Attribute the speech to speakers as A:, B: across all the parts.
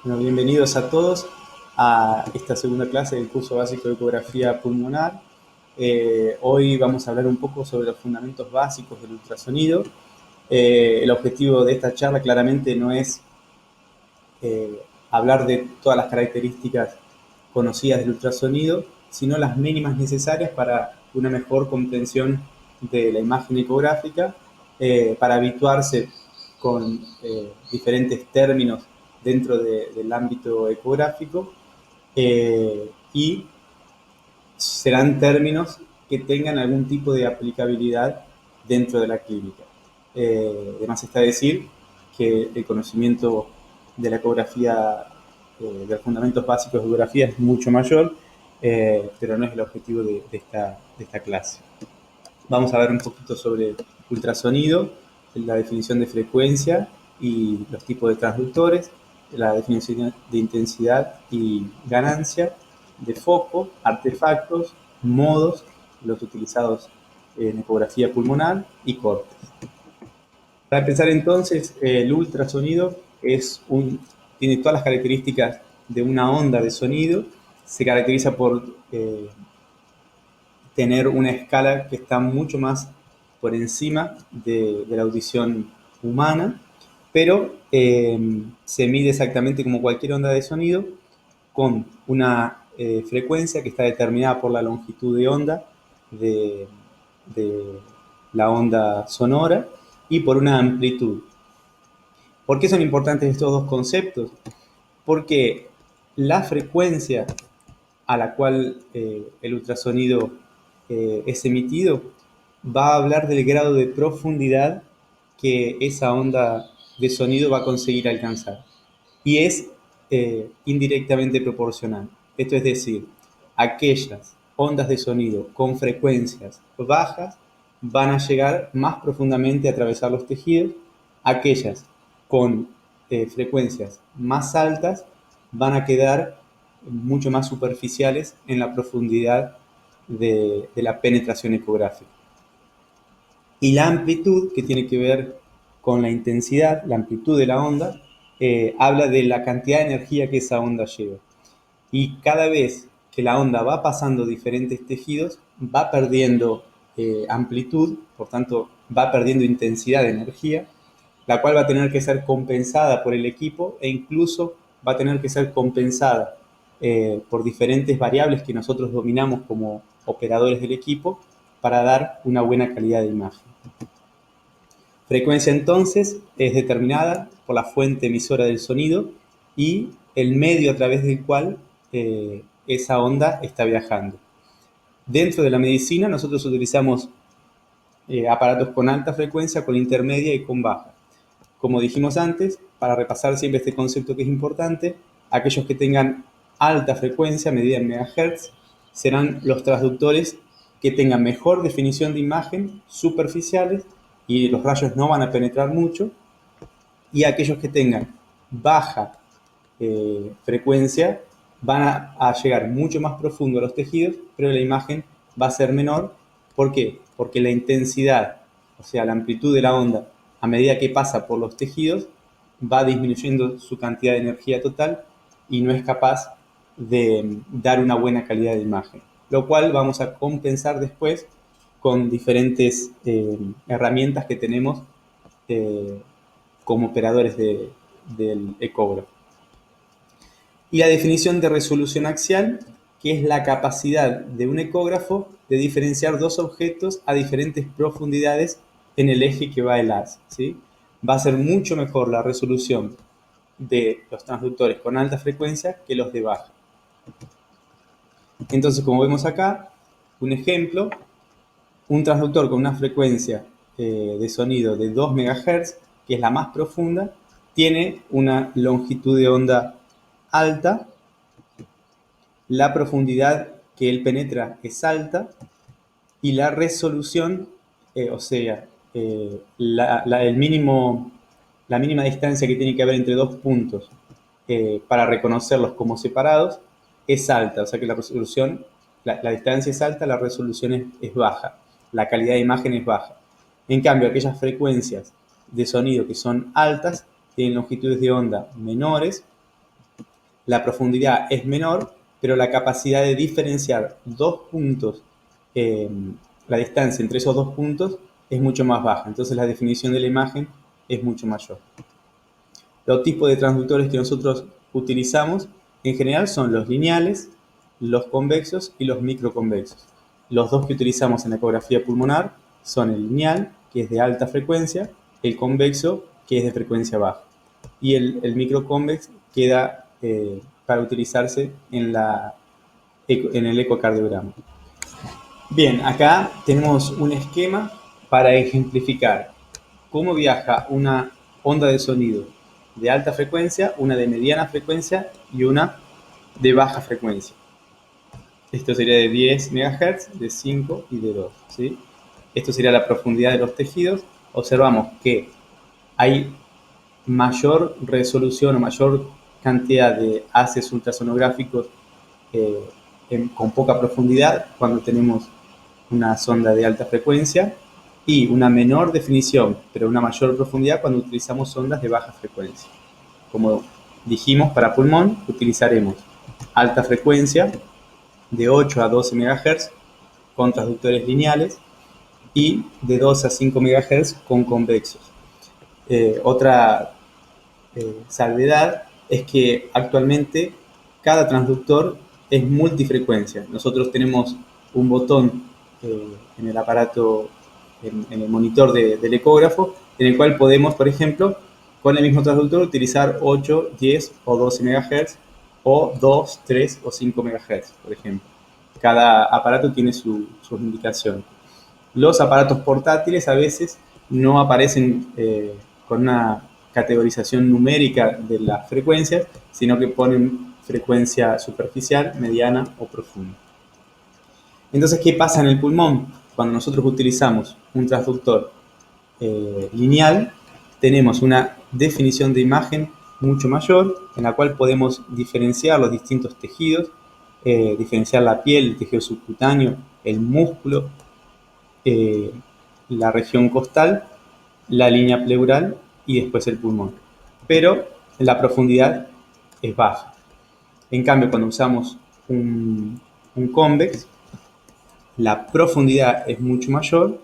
A: Bueno, bienvenidos a todos a esta segunda clase del curso básico de ecografía pulmonar. Hoy vamos a hablar un poco sobre los fundamentos básicos del ultrasonido. El objetivo de esta charla claramente no es hablar de todas las características conocidas del ultrasonido, sino las mínimas necesarias para una mejor comprensión de la imagen ecográfica, para habituarse con diferentes términos dentro del ámbito ecográfico, y serán términos que tengan algún tipo de aplicabilidad dentro de la clínica. Además está decir que el conocimiento de la ecografía, de los fundamentos básicos de ecografía es mucho mayor, pero no es el objetivo de esta clase. Vamos a ver un poquito sobre ultrasonido, la definición de frecuencia y los tipos de transductores, la definición de intensidad y ganancia, de foco, artefactos, modos, los utilizados en ecografía pulmonar y cortes. Para empezar entonces, el ultrasonido tiene todas las características de una onda de sonido, se caracteriza por tener una escala que está mucho más por encima de la audición humana, pero se mide exactamente como cualquier onda de sonido, con una frecuencia que está determinada por la longitud de onda de la onda sonora y por una amplitud. ¿Por qué son importantes estos dos conceptos? Porque la frecuencia a la cual el ultrasonido es emitido va a hablar del grado de profundidad que esa onda de sonido va a conseguir alcanzar. Y es indirectamente proporcional. Esto es decir, aquellas ondas de sonido con frecuencias bajas van a llegar más profundamente a atravesar los tejidos, aquellas con frecuencias más altas van a quedar mucho más superficiales en la profundidad de la penetración ecográfica. Y la amplitud, que tiene que ver con la intensidad, la amplitud de la onda, habla de la cantidad de energía que esa onda lleva. Y cada vez que la onda va pasando diferentes tejidos, va perdiendo amplitud, por tanto va perdiendo intensidad de energía, la cual va a tener que ser compensada por el equipo e incluso va a tener que ser compensada por diferentes variables que nosotros dominamos como operadores del equipo para dar una buena calidad de imagen. Frecuencia entonces es determinada por la fuente emisora del sonido y el medio a través del cual esa onda está viajando. Dentro de la medicina nosotros utilizamos aparatos con alta frecuencia, con intermedia y con baja. Como dijimos antes, para repasar siempre este concepto que es importante, aquellos que tengan alta frecuencia medida en megahertz serán los transductores que tengan mejor definición de imagen, superficiales, y los rayos no van a penetrar mucho, y aquellos que tengan baja frecuencia van a llegar mucho más profundo a los tejidos, pero la imagen va a ser menor. ¿Por qué? Porque la intensidad, o sea, la amplitud de la onda, a medida que pasa por los tejidos, va disminuyendo su cantidad de energía total y no es capaz de dar una buena calidad de imagen. Lo cual vamos a compensar después con diferentes herramientas que tenemos como operadores del ecógrafo. Y la definición de resolución axial, que es la capacidad de un ecógrafo de diferenciar dos objetos a diferentes profundidades en el eje que va el haz, ¿sí? Va a ser mucho mejor la resolución de los transductores con alta frecuencia que los de baja. Entonces, como vemos acá, un ejemplo, un transductor con una frecuencia de sonido de 2 MHz, que es la más profunda, tiene una longitud de onda alta, la profundidad que él penetra es alta y la resolución, o sea, la mínima distancia que tiene que haber entre dos puntos para reconocerlos como separados es alta, o sea que la resolución, la distancia es alta, la resolución es baja, la calidad de imagen es baja. En cambio, aquellas frecuencias de sonido que son altas tienen longitudes de onda menores la profundidad es menor, pero la capacidad de diferenciar dos puntos, la distancia entre esos dos puntos es mucho más baja. Entonces la definición de la imagen es mucho mayor. Los tipos de transductores que nosotros utilizamos en general son los lineales, los convexos y los microconvexos. Los dos que utilizamos en la ecografía pulmonar son el lineal, que es de alta frecuencia, el convexo, que es de frecuencia baja. Y el microconvex queda para utilizarse en el ecocardiograma. Bien, acá tenemos un esquema para ejemplificar cómo viaja una onda de sonido de alta frecuencia, una de mediana frecuencia y una de baja frecuencia. Esto sería de 10 MHz, de 5 y de 2. ¿Sí? Esto sería la profundidad de los tejidos. Observamos que hay mayor resolución o mayor cantidad de haces ultrasonográficos con poca profundidad cuando tenemos una sonda de alta frecuencia y una menor definición, pero una mayor profundidad cuando utilizamos sondas de baja frecuencia. Como dijimos, para pulmón utilizaremos alta frecuencia de 8 a 12 MHz con transductores lineales y de 2 a 5 MHz con convexos. Otra salvedad es que actualmente cada transductor es multifrecuencia. Nosotros tenemos un botón en el aparato, en el monitor del ecógrafo, en el cual podemos, por ejemplo, con el mismo transductor utilizar 8, 10 o 12 MHz o 2, 3 o 5 MHz, por ejemplo. Cada aparato tiene sus indicaciones. Los aparatos portátiles a veces no aparecen con una categorización numérica de las frecuencias, sino que ponen frecuencia superficial, mediana o profunda. Entonces, ¿qué pasa en el pulmón? Cuando nosotros utilizamos un transductor lineal, tenemos una definición de imagen mucho mayor, en la cual podemos diferenciar los distintos tejidos, diferenciar la piel, el tejido subcutáneo, el músculo, la región costal, la línea pleural y después el pulmón. Pero la profundidad es baja. En cambio, cuando usamos un convex, la profundidad es mucho mayor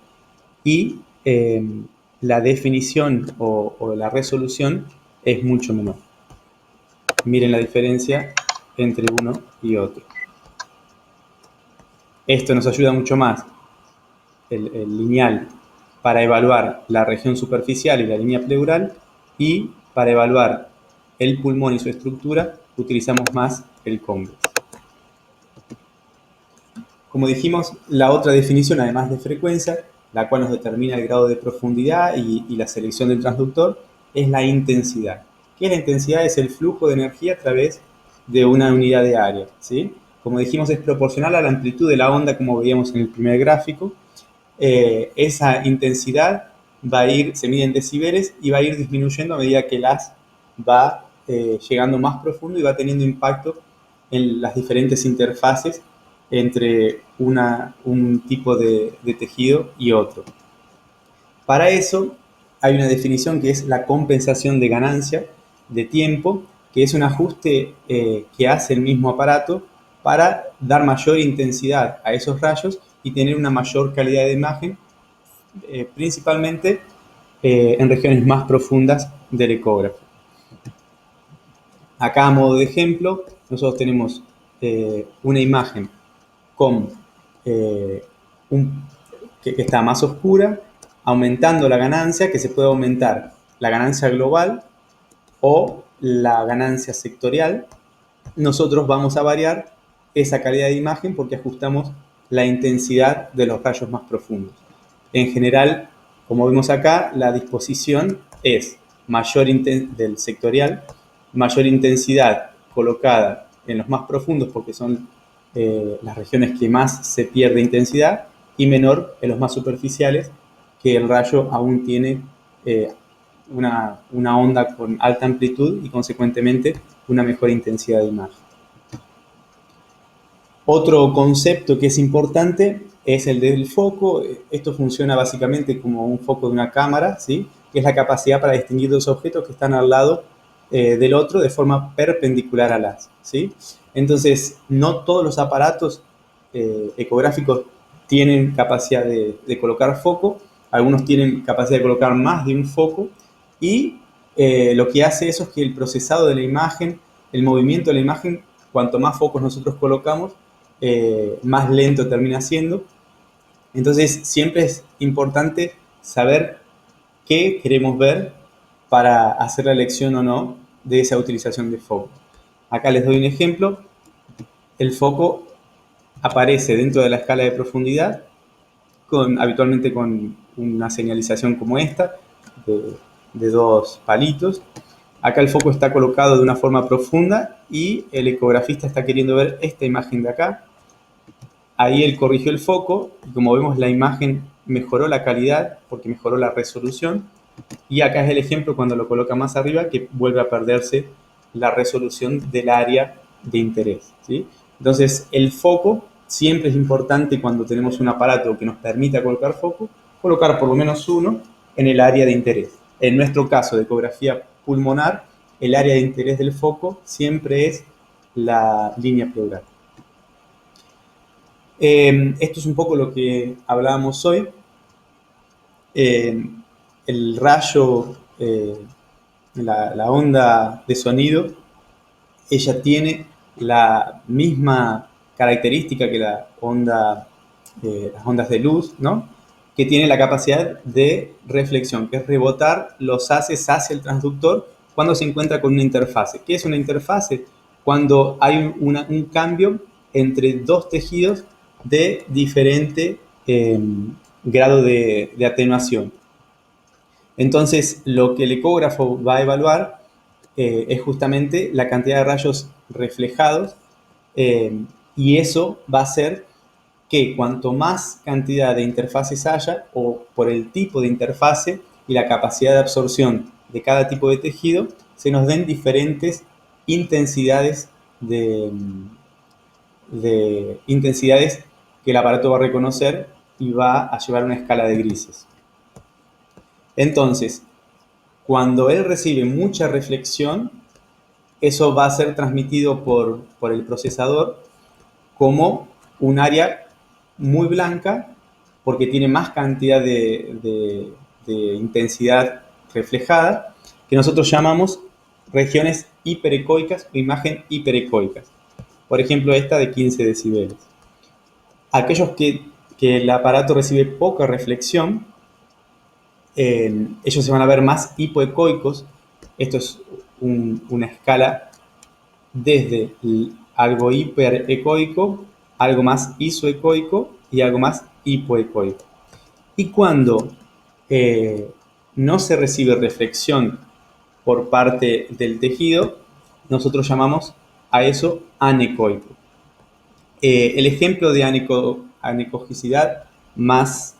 A: y la definición o la resolución es mucho menor. Miren la diferencia entre uno y otro. Esto nos ayuda mucho más, el lineal, para evaluar la región superficial y la línea pleural, y para evaluar el pulmón y su estructura utilizamos más el convex. Como dijimos, la otra definición, además de frecuencia, la cual nos determina el grado de profundidad y la selección del transductor, es la intensidad. ¿Qué es la intensidad? Es el flujo de energía a través de una unidad de área, ¿sí? Como dijimos, es proporcional a la amplitud de la onda, como veíamos en el primer gráfico. Esa intensidad va a ir, se mide en decibeles y va a ir disminuyendo a medida que el haz va llegando más profundo y va teniendo impacto en las diferentes interfaces entre un tipo de tejido y otro. Para eso hay una definición que es la compensación de ganancia de tiempo, que es un ajuste que hace el mismo aparato para dar mayor intensidad a esos rayos y tener una mayor calidad de imagen, principalmente en regiones más profundas del ecógrafo. Acá, a modo de ejemplo, nosotros tenemos una imagen con que está más oscura, aumentando la ganancia, que se puede aumentar la ganancia global o la ganancia sectorial. Nosotros vamos a variar esa calidad de imagen porque ajustamos la intensidad de los rayos más profundos. En general, como vemos acá, la disposición es mayor del sectorial, mayor intensidad colocada en los más profundos porque son las regiones que más se pierde intensidad, y menor en los más superficiales, que el rayo aún tiene una onda con alta amplitud y consecuentemente una mejor intensidad de imagen. Otro concepto que es importante es el del foco. Esto funciona básicamente como un foco de una cámara, ¿sí? Que es la capacidad para distinguir dos objetos que están al lado del otro de forma perpendicular al haz, ¿sí? Entonces, no todos los aparatos ecográficos tienen capacidad de colocar foco, algunos tienen capacidad de colocar más de un foco, y lo que hace eso es que el procesado de la imagen, el movimiento de la imagen, cuanto más focos nosotros colocamos, más lento termina siendo. Entonces, siempre es importante saber qué queremos ver para hacer la elección o no de esa utilización de foco. Acá les doy un ejemplo. El foco aparece dentro de la escala de profundidad, habitualmente con una señalización como esta, de 2 palitos. Acá el foco está colocado de una forma profunda y el ecografista está queriendo ver esta imagen de acá. Ahí él corrigió el foco y, como vemos, la imagen mejoró la calidad porque mejoró la resolución. Y acá es el ejemplo cuando lo coloca más arriba, que vuelve a perderse la resolución del área de interés, ¿sí? Entonces, el foco siempre es importante cuando tenemos un aparato que nos permita colocar foco, colocar por lo menos uno en el área de interés. En nuestro caso de ecografía pulmonar, el área de interés del foco siempre es la línea pleural. Esto es un poco lo que hablábamos hoy. El rayo, la onda de sonido, ella tiene la misma característica que las ondas de luz, ¿no? Que tiene la capacidad de reflexión, que es rebotar los haces hacia el transductor cuando se encuentra con una interfase. ¿Qué es una interfase? Cuando hay un cambio entre dos tejidos de diferente grado de atenuación. Entonces, lo que el ecógrafo va a evaluar es justamente la cantidad de rayos reflejados, y eso va a hacer que cuanto más cantidad de interfaces haya, o por el tipo de interfase y la capacidad de absorción de cada tipo de tejido, se nos den diferentes intensidades intensidades que el aparato va a reconocer y va a llevar una escala de grises. Entonces, cuando él recibe mucha reflexión, eso va a ser transmitido por el procesador como un área muy blanca, porque tiene más cantidad de intensidad reflejada, que nosotros llamamos regiones hiperecoicas o imagen hiperecoicas. Por ejemplo, esta de 15 decibeles. Aquellos que el aparato recibe poca reflexión, ellos se van a ver más hipoecoicos. Esto es una escala desde algo hiperecoico, algo más isoecoico y algo más hipoecoico. Y cuando no se recibe reflexión por parte del tejido, nosotros llamamos a eso anecoico. El ejemplo de anecoicidad más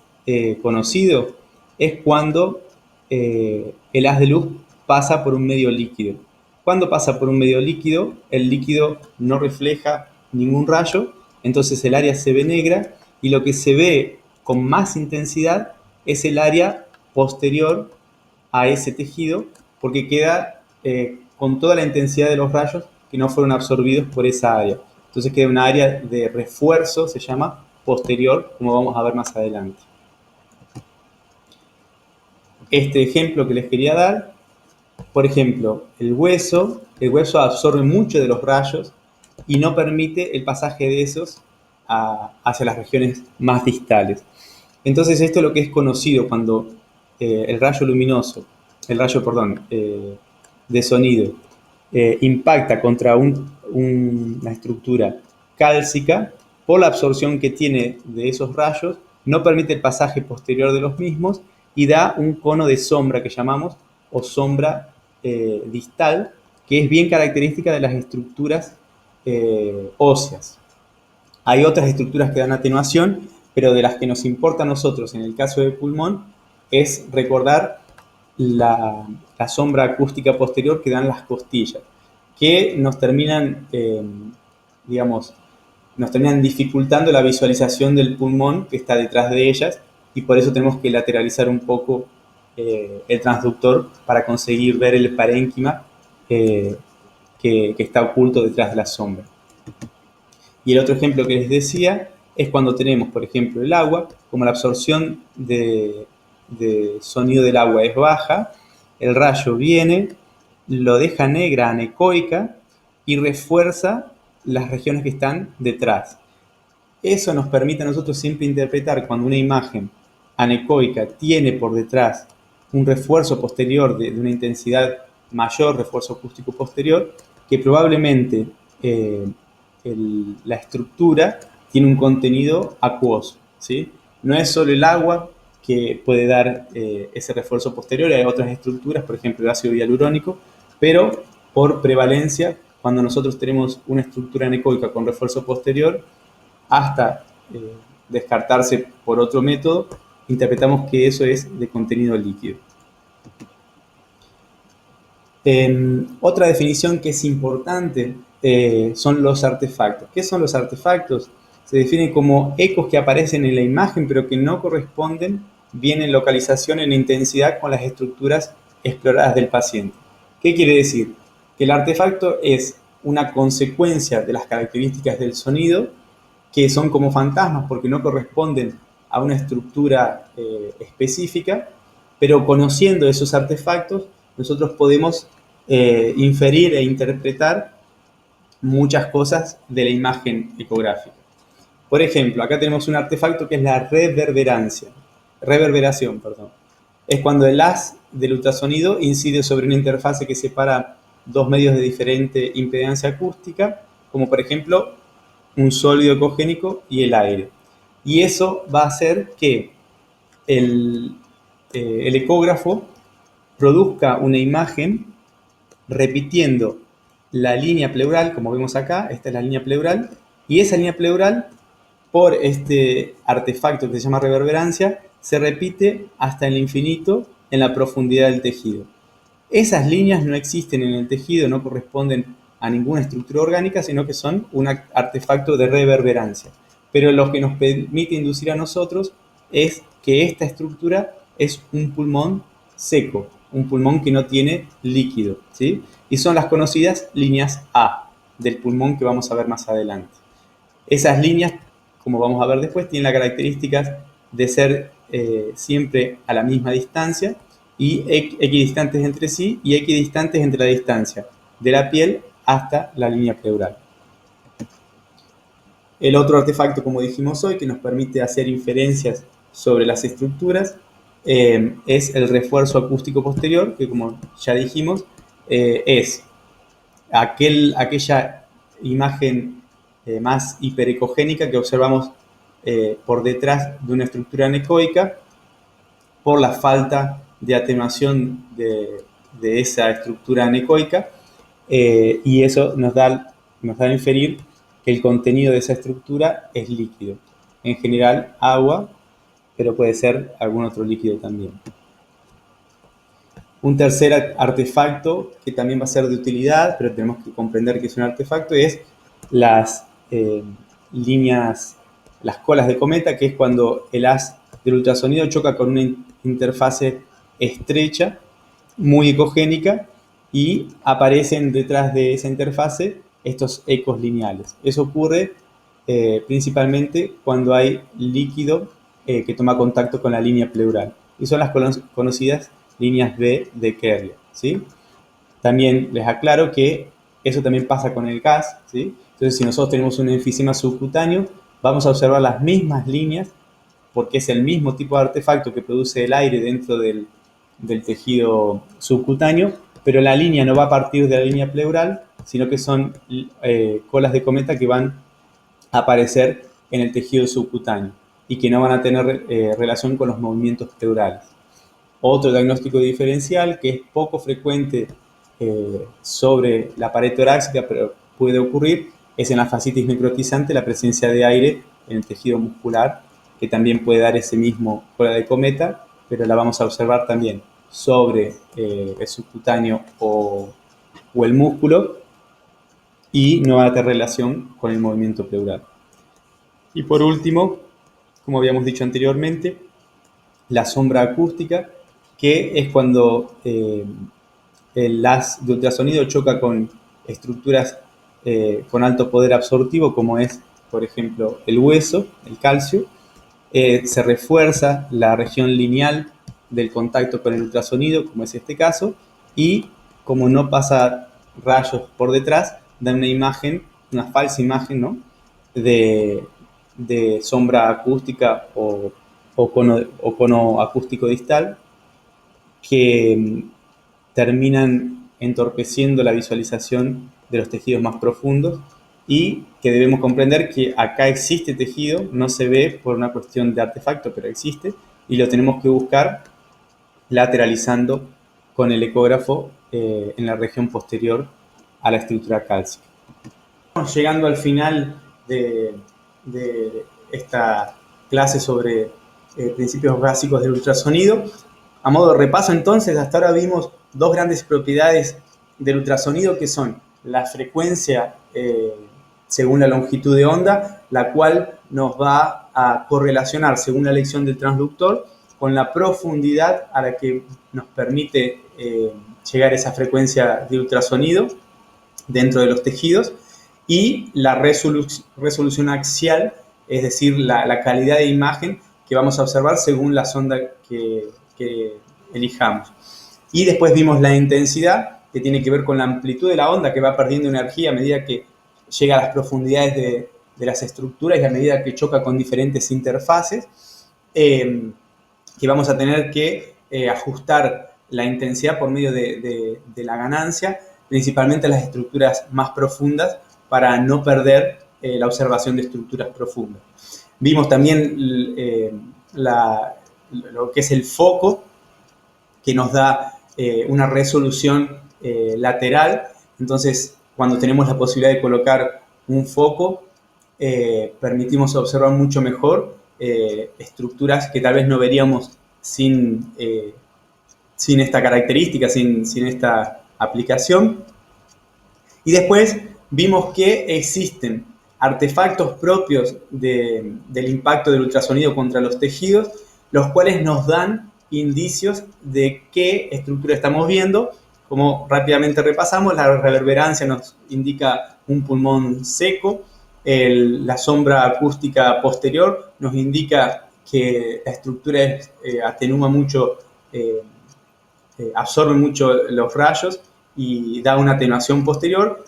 A: conocido es cuando el haz de luz pasa por un medio líquido. Cuando pasa por un medio líquido, el líquido no refleja ningún rayo, entonces el área se ve negra, y lo que se ve con más intensidad es el área posterior a ese tejido, porque queda con toda la intensidad de los rayos que no fueron absorbidos por esa área. Entonces queda una área de refuerzo, se llama, posterior, como vamos a ver más adelante. Este ejemplo que les quería dar, por ejemplo, el hueso absorbe mucho de los rayos y no permite el pasaje de esos hacia las regiones más distales. Entonces, esto es lo que es conocido cuando el rayo de sonido impacta contra una estructura cálcica. Por la absorción que tiene de esos rayos, no permite el pasaje posterior de los mismos y da un cono de sombra que llamamos, o sombra distal, que es bien característica de las estructuras óseas. Hay otras estructuras que dan atenuación, pero de las que nos importa a nosotros en el caso del pulmón es recordar la sombra acústica posterior que dan las costillas, que nos terminan, nos terminan dificultando la visualización del pulmón que está detrás de ellas, y por eso tenemos que lateralizar un poco el transductor para conseguir ver el parénquima que está oculto detrás de la sombra. Y el otro ejemplo que les decía es cuando tenemos, por ejemplo, el agua, como la absorción de sonido del agua es baja, el rayo viene, lo deja negra, anecoica, y refuerza las regiones que están detrás. Eso nos permite a nosotros siempre interpretar cuando una imagen anecoica tiene por detrás un refuerzo posterior de una intensidad mayor, refuerzo acústico posterior, que probablemente la estructura tiene un contenido acuoso, ¿sí? No es solo el agua que puede dar ese refuerzo posterior, hay otras estructuras, por ejemplo el ácido hialurónico, pero por prevalencia, cuando nosotros tenemos una estructura anecoica con refuerzo posterior, hasta descartarse por otro método, interpretamos que eso es de contenido líquido. Otra definición que es importante son los artefactos. ¿Qué son los artefactos? Se definen como ecos que aparecen en la imagen pero que no corresponden bien en localización, en intensidad con las estructuras exploradas del paciente. ¿Qué quiere decir? Que el artefacto es una consecuencia de las características del sonido que son como fantasmas porque no corresponden a una estructura específica, pero conociendo esos artefactos nosotros podemos inferir e interpretar muchas cosas de la imagen ecográfica. Por ejemplo, acá tenemos un artefacto que es la reverberación. Es cuando el haz del ultrasonido incide sobre una interfase que separa dos medios de diferente impedancia acústica, como por ejemplo un sólido ecogénico y el aire. Y eso va a hacer que el ecógrafo produzca una imagen repitiendo la línea pleural, como vemos acá, esta es la línea pleural, y esa línea pleural, por este artefacto que se llama reverberancia, se repite hasta el infinito en la profundidad del tejido. Esas líneas no existen en el tejido, no corresponden a ninguna estructura orgánica, sino que son un artefacto de reverberancia. Pero lo que nos permite inducir a nosotros es que esta estructura es un pulmón seco, un pulmón que no tiene líquido, ¿sí? Y son las conocidas líneas A del pulmón que vamos a ver más adelante. Esas líneas, como vamos a ver después, tienen las características de ser siempre a la misma distancia y equidistantes entre sí y equidistantes entre la distancia de la piel hasta la línea pleural. El otro artefacto, como dijimos hoy, que nos permite hacer inferencias sobre las estructuras, es el refuerzo acústico posterior, que como ya dijimos, es aquella imagen más hiperecogénica que observamos por detrás de una estructura anecoica por la falta de atenuación de esa estructura anecoica, y eso nos da a inferir que el contenido de esa estructura es líquido. En general, agua, pero puede ser algún otro líquido también. Un tercer artefacto que también va a ser de utilidad, pero tenemos que comprender que es un artefacto, es las líneas, las colas de cometa, que es cuando el haz del ultrasonido choca con una interfase estrecha, muy ecogénica, y aparecen detrás de esa interfase estos ecos lineales. Eso ocurre principalmente cuando hay líquido que toma contacto con la línea pleural. Y son las conocidas líneas B de Kerr, ¿sí? También les aclaro que eso también pasa con el gas, ¿sí? Entonces, si nosotros tenemos un enfisema subcutáneo, vamos a observar las mismas líneas porque es el mismo tipo de artefacto que produce el aire dentro del tejido subcutáneo, pero la línea no va a partir de la línea pleural, sino que son colas de cometa que van a aparecer en el tejido subcutáneo y que no van a tener relación con los movimientos pleurales. Otro diagnóstico diferencial que es poco frecuente sobre la pared torácica, pero puede ocurrir, es en la fascitis necrotizante la presencia de aire en el tejido muscular, que también puede dar ese mismo cola de cometa, pero la vamos a observar también sobre el subcutáneo o el músculo y no va a tener relación con el movimiento pleural. Y por último, como habíamos dicho anteriormente, la sombra acústica, que es cuando el haz de ultrasonido choca con estructuras con alto poder absortivo, como es, por ejemplo, el hueso, el calcio, se refuerza la región lineal del contacto con el ultrasonido, como es este caso, y como no pasa rayos por detrás, da una imagen, una falsa imagen, ¿no? de sombra acústica o cono acústico distal, que terminan entorpeciendo la visualización de los tejidos más profundos, y que debemos comprender que acá existe tejido, no se ve por una cuestión de artefacto, pero existe, y lo tenemos que buscar lateralizando con el ecógrafo en la región posterior a la estructura cálcica. Estamos llegando al final de esta clase sobre principios básicos del ultrasonido. A modo de repaso, entonces, hasta ahora vimos dos grandes propiedades del ultrasonido, que son la frecuencia según la longitud de onda, la cual nos va a correlacionar, según la elección del transductor, con la profundidad a la que nos permite llegar a esa frecuencia de ultrasonido dentro de los tejidos, y la resolución axial, es decir, la calidad de imagen que vamos a observar según la sonda que elijamos. Y después vimos la intensidad, que tiene que ver con la amplitud de la onda, que va perdiendo energía a medida que llega a las profundidades de las estructuras y a medida que choca con diferentes interfaces, que vamos a tener que ajustar la intensidad por medio de la ganancia, principalmente en las estructuras más profundas, para no perder la observación de estructuras profundas. Vimos también lo que es el foco, que nos da una resolución lateral. Entonces, cuando tenemos la posibilidad de colocar un foco, permitimos observar mucho mejor estructuras que tal vez no veríamos sin esta característica, sin esta aplicación. Y después vimos que existen artefactos propios del impacto del ultrasonido contra los tejidos, los cuales nos dan indicios de qué estructura estamos viendo. Como rápidamente repasamos, la reverberancia nos indica un pulmón seco, la sombra acústica posterior nos indica que la estructura atenúa mucho, absorbe mucho los rayos y da una atenuación posterior.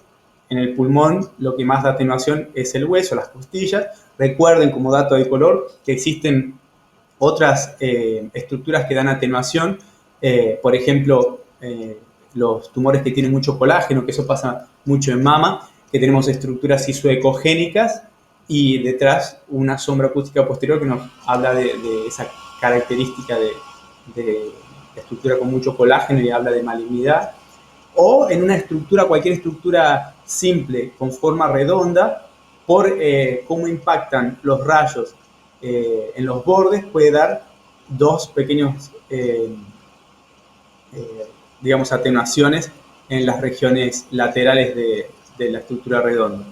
A: En el pulmón lo que más da atenuación es el hueso, las costillas. Recuerden, como dato de color, que existen otras estructuras que dan atenuación, por ejemplo, los tumores que tienen mucho colágeno, que eso pasa mucho en mama, que tenemos estructuras isoecogénicas y detrás una sombra acústica posterior que nos habla de esa característica de estructura con mucho colágeno y habla de malignidad. O en una estructura, cualquier estructura simple con forma redonda, por cómo impactan los rayos en los bordes, puede dar dos pequeños digamos, atenuaciones en las regiones laterales de la estructura redonda.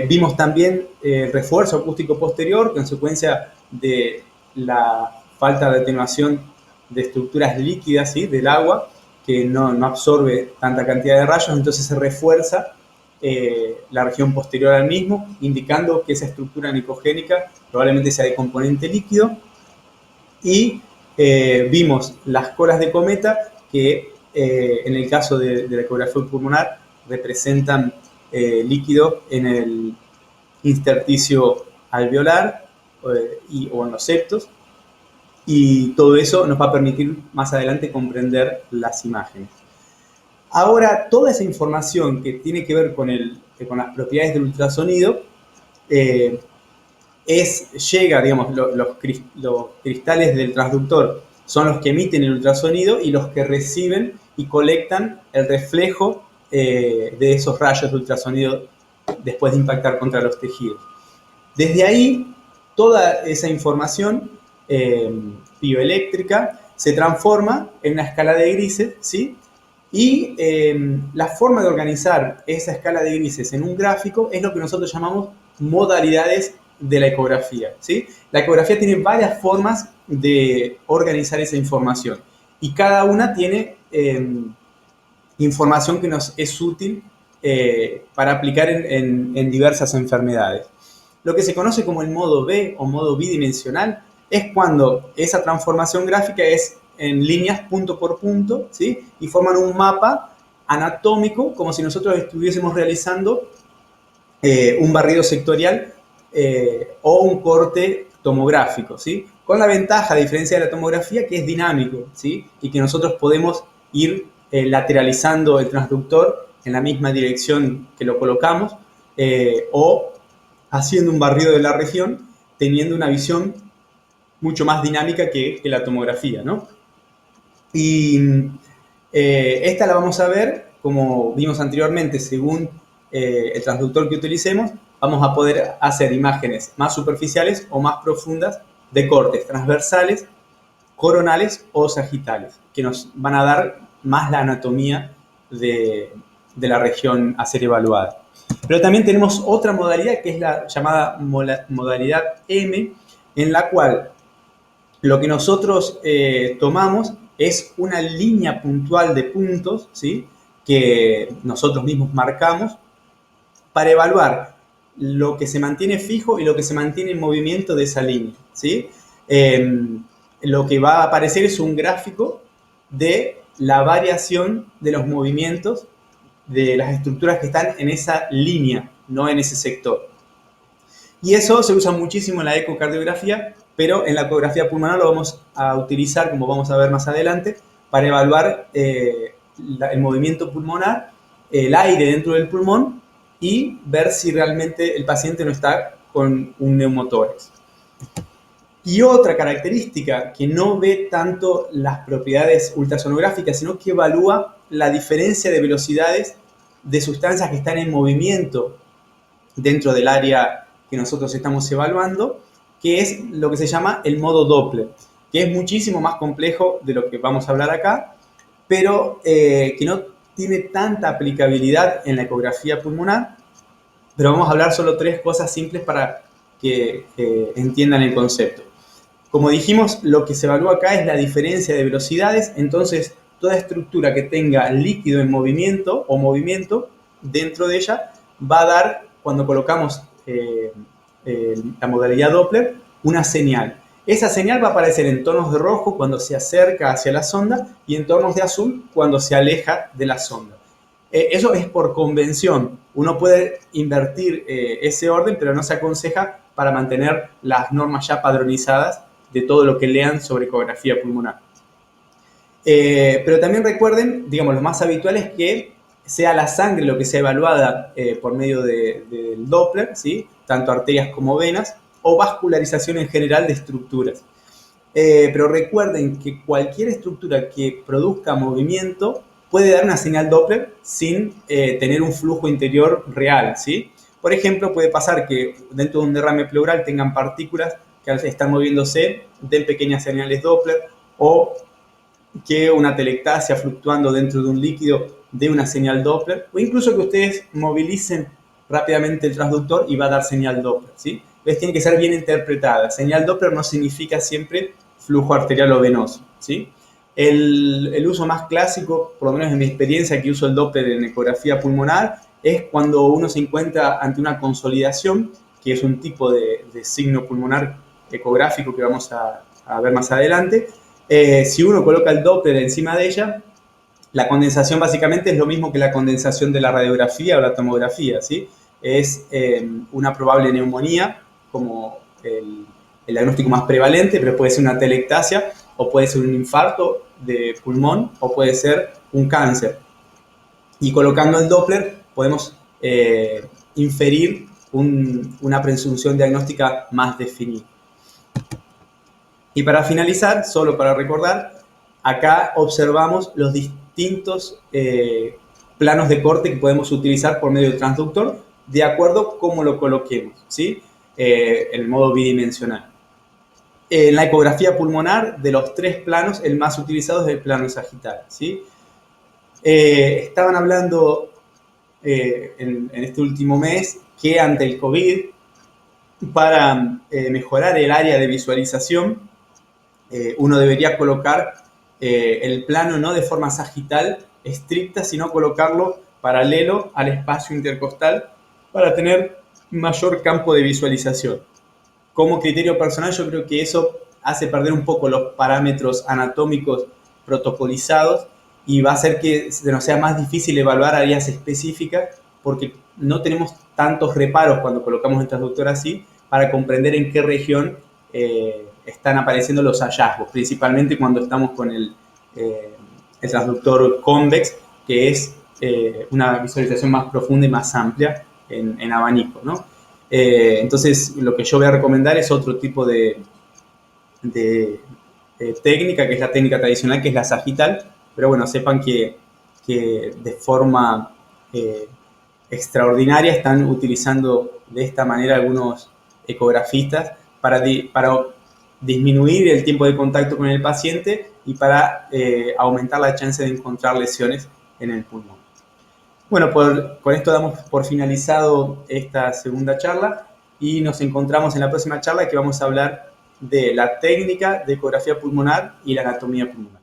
A: Vimos también refuerzo acústico posterior, consecuencia de la falta de atenuación de estructuras líquidas, ¿sí?, del agua, que no absorbe tanta cantidad de rayos, entonces se refuerza la región posterior al mismo, indicando que esa estructura nicogénica probablemente sea de componente líquido. Y vimos las colas de cometa, que en el caso de la ecografía pulmonar representan líquido en el intersticio alveolar o en los septos, y todo eso nos va a permitir más adelante comprender las imágenes. Ahora, toda esa información que tiene que ver con las propiedades del ultrasonido llega, digamos, los cristales del transductor son los que emiten el ultrasonido, y los que reciben y colectan el reflejo de esos rayos de ultrasonido después de impactar contra los tejidos. Desde ahí, toda esa información bioeléctrica se transforma en una escala de grises, ¿sí? Y la forma de organizar esa escala de grises en un gráfico es lo que nosotros llamamos modalidades de la ecografía, ¿sí? La ecografía tiene varias formas de organizar esa información, y cada una tiene información que nos es útil para aplicar en diversas enfermedades. Lo que se conoce como el modo B o modo bidimensional es cuando esa transformación gráfica es en líneas punto por punto, ¿sí? Y forman un mapa anatómico como si nosotros estuviésemos realizando un barrido sectorial o un corte tomográfico, ¿sí? Con la ventaja, a diferencia de la tomografía, que es dinámico, ¿sí? Y que nosotros podemos ir lateralizando el transductor en la misma dirección que lo colocamos o haciendo un barrido de la región teniendo una visión mucho más dinámica que la tomografía, ¿no? Y esta la vamos a ver, como vimos anteriormente, según el transductor que utilicemos, vamos a poder hacer imágenes más superficiales o más profundas de cortes transversales, coronales o sagitales, que nos van a dar más la anatomía de la región a ser evaluada. Pero también tenemos otra modalidad que es la llamada modalidad M, en la cual lo que nosotros tomamos es una línea puntual de puntos, ¿sí? Que nosotros mismos marcamos para evaluar lo que se mantiene fijo y lo que se mantiene en movimiento de esa línea, ¿sí? Lo que va a aparecer es un gráfico de la variación de los movimientos de las estructuras que están en esa línea, no en ese sector. Y eso se usa muchísimo en la ecocardiografía, pero en la ecografía pulmonar lo vamos a utilizar, como vamos a ver más adelante, para evaluar el movimiento pulmonar, el aire dentro del pulmón y ver si realmente el paciente no está con un neumotórax. Y otra característica que no ve tanto las propiedades ultrasonográficas, sino que evalúa la diferencia de velocidades de sustancias que están en movimiento dentro del área que nosotros estamos evaluando, que es lo que se llama el modo Doppler, que es muchísimo más complejo de lo que vamos a hablar acá, pero que no tiene tanta aplicabilidad en la ecografía pulmonar, pero vamos a hablar solo 3 cosas simples para que entiendan el concepto. Como dijimos, lo que se evalúa acá es la diferencia de velocidades, entonces toda estructura que tenga líquido en movimiento o movimiento dentro de ella va a dar, cuando colocamos la modalidad Doppler, una señal. Esa señal va a aparecer en tonos de rojo cuando se acerca hacia la sonda y en tonos de azul cuando se aleja de la sonda. Eso es por convención. Uno puede invertir ese orden, pero no se aconseja para mantener las normas ya padronizadas de todo lo que lean sobre ecografía pulmonar. Pero también recuerden, digamos, lo más habitual es que sea la sangre lo que sea evaluada por medio del Doppler, ¿sí? Tanto arterias como venas, o vascularización en general de estructuras. Pero recuerden que cualquier estructura que produzca movimiento puede dar una señal Doppler sin tener un flujo interior real, ¿sí? Por ejemplo, puede pasar que dentro de un derrame pleural tengan partículas que al estar moviéndose den pequeñas señales Doppler, o que una telectasia fluctuando dentro de un líquido dé una señal Doppler, o incluso que ustedes movilicen rápidamente el transductor y va a dar señal Doppler, ¿sí? Entonces tiene que ser bien interpretada. Señal Doppler no significa siempre flujo arterial o venoso, ¿sí? El uso más clásico, por lo menos en mi experiencia que uso el Doppler en ecografía pulmonar, es cuando uno se encuentra ante una consolidación, que es un tipo de signo pulmonar ecográfico que vamos a ver más adelante. Si uno coloca el Doppler encima de ella, la condensación básicamente es lo mismo que la condensación de la radiografía o la tomografía, ¿sí? Es una probable neumonía como el diagnóstico más prevalente, pero puede ser una telectasia o puede ser un infarto de pulmón o puede ser un cáncer. Y colocando el Doppler podemos inferir una presunción diagnóstica más definida. Y para finalizar, solo para recordar, acá observamos los distintos planos de corte que podemos utilizar por medio del transductor, de acuerdo a cómo lo coloquemos, ¿sí? En el modo bidimensional. En la ecografía pulmonar, de los 3 planos, el más utilizado es el plano sagital, ¿sí? Estaban hablando en este último mes que ante el COVID, para mejorar el área de visualización, uno debería colocar el plano no de forma sagital estricta, sino colocarlo paralelo al espacio intercostal para tener mayor campo de visualización. Como criterio personal, yo creo que eso hace perder un poco los parámetros anatómicos protocolizados y va a hacer que nos sea más difícil evaluar áreas específicas porque no tenemos tantos reparos cuando colocamos el transductor así para comprender en qué región están apareciendo los hallazgos, principalmente cuando estamos con el transductor convex, que es una visualización más profunda y más amplia en abanico, ¿no? Entonces, lo que yo voy a recomendar es otro tipo de técnica, que es la técnica tradicional, que es la sagital, pero bueno, sepan que de forma extraordinaria están utilizando de esta manera algunos ecografistas para disminuir el tiempo de contacto con el paciente y para aumentar la chance de encontrar lesiones en el pulmón. Bueno, con esto damos por finalizado esta segunda charla y nos encontramos en la próxima charla, que vamos a hablar de la técnica de ecografía pulmonar y la anatomía pulmonar.